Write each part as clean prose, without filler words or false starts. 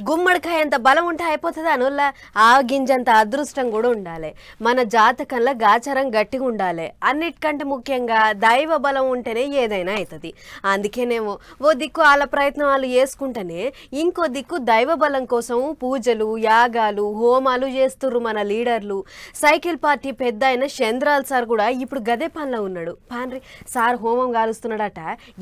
గుమ్మడికాయ అంత బలం ఉంటే అయిపోతుంది అనుల్ల ఆ గింజంత అదృష్టం కూడా ఉండాలి. మన జాతకంలో గాచారం గట్టిగా ఉండాలి. అన్నిటికంటే ముఖ్యంగా దైవ బలం ఉంటేనే ఏదైనా అవుతుంది. అందుకేనేమో ఓ దిక్కు వాళ్ళ ప్రయత్నం వాళ్ళు చేసుకుంటేనే ఇంకో దిక్కు దైవ బలం కోసం పూజలు యాగాలు హోమాలు చేస్తుర్రు మన లీడర్లు. సైకిల్ పార్టీ పెద్ద అయిన చంద్రాల్ సార్ కూడా ఇప్పుడు గదే పనిలో ఉన్నాడు. పాన్రి సార్ హోమం గాలుస్తున్నాడట.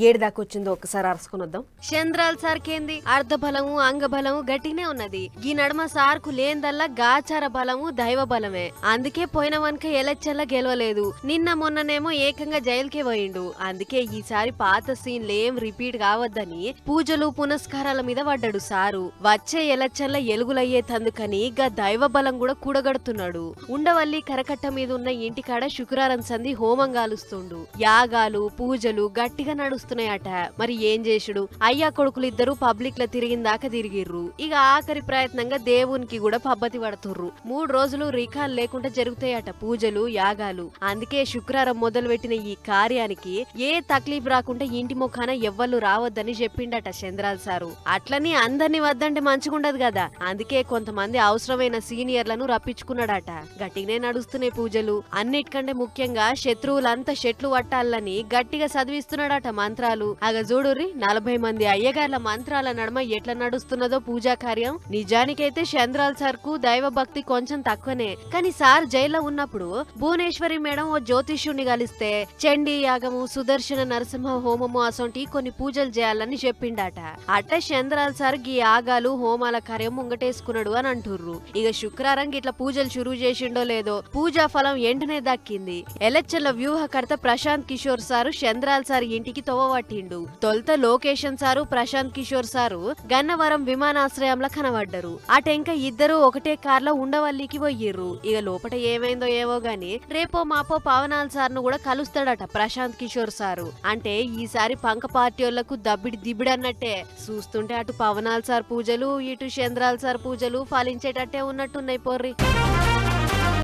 ఏడు దాకా వచ్చిందో ఒకసారి అరుసుకుని వద్దాం. చంద్రాల్ సార్కి ఏంది అర్ధ బలము అంగ బలము గట్టినే ఉన్నది. ఈ నడుమ సార్కు లేందల్లా గాచార బలము దైవ బలమే. అందుకే పోయిన వనక ఎలక్షన్ల గెలవలేదు. నిన్న మొన్ననేమో ఏకంగా జైలుకే పోయిండు. అందుకే ఈసారి పాత సీన్లు ఏం రిపీట్ కావద్దని పూజలు పునస్కారాల మీద పడ్డాడు సారు. వచ్చే ఎలక్షన్ల ఎలుగులయ్యే తందుకని గా దైవ బలం కూడా కూడగడుతున్నాడు. ఉండవల్లి కరకట్ట మీద ఉన్న ఇంటికాడ శుక్రవారం సంధి హోమం గాలుస్తుండు. యాగాలు పూజలు గట్టిగా నడుస్తున్నాయట. మరి ఏం చేసుడు? అయ్యా కొడుకులు ఇద్దరు పబ్లిక్ లో తిరిగిందాక తిరిగిర్రు. ఇక ఆఖరి ప్రయత్నంగా దేవునికి కూడా పబ్బతి పడుతుర్రు. 3 రోజులు రికాల్ లేకుండా జరుగుతాయట పూజలు యాగాలు. అందుకే శుక్రవారం మొదలు పెట్టిన ఈ కార్యానికి ఏ తక్లీఫ్ రాకుండా ఇంటి ముఖాన ఎవ్వరు రావద్దని చెప్పిండట చంద్రాల్ సారు. అట్లని అందరినీ వద్దంటే మంచిగుండదు కదా. అందుకే కొంతమంది అవసరమైన సీనియర్లను రప్పించుకున్నాడట. గట్టిగానే నడుస్తున్నాయి పూజలు. అన్నిటికంటే ముఖ్యంగా శత్రువులంతా చెట్లు పట్టాలని గట్టిగా చదివిస్తున్నాడట మంత్రాలు. అగ చూడుర్రి 40 మంది అయ్యగార్ల మంత్రాల నడమ ఎట్లా నడుస్తున్నదో పూజా కార్యం. నిజానికైతే చంద్రాల్ సార్ కు దైవ భక్తి కొంచెం తక్కువనే. కానీ సార్ జైల్లో ఉన్నప్పుడు భువనేశ్వరి మేడం ఓ జ్యోతిష్యుని కలిస్తే చండీ యాగము సుదర్శన నరసింహ హోమము అసొంటి కొన్ని పూజలు చేయాలని చెప్పిండట. అట్ట చంద్రాల్ సార్ గీ యాగాలు హోమాల కార్యం ముంగటేసుకున్నాడు అని అంటుర్రు. ఇక శుక్రవారం ఇట్లా పూజలు షురూ చేసిండో లేదో పూజా ఫలం ఎంటనే దక్కింది. ఎలక్షన్ల వ్యూహకర్త ప్రశాంత్ కిషోర్ సారు చంద్రాల్ సార్ ఇంటికి తోవబట్టిండు. తొలుత లోకేషన్ సారు ప్రశాంత్ కిషోర్ సారు గన్నవరం విమానాశ్రయంలో కనబడ్డరు. అటెంక ఇద్దరు ఒకటే కార్లో ఉండవల్లికి పోయిర్రు. ఇక లోపట ఏమైందో ఏవో గాని రేపో మాపో పవనాల్ సార్ ను కూడా కలుస్తాడట ప్రశాంత్ కిషోర్ సారు. అంటే ఈసారి పంక పార్టీ వాళ్లకు దబ్బిడి దిబ్బిడన్నట్టే. చూస్తుంటే అటు పవనాల్ సార్ పూజలు ఇటు చంద్రాల్ సార్ పూజలు ఫలించేటట్టే ఉన్నట్టున్నాయి పోర్రి.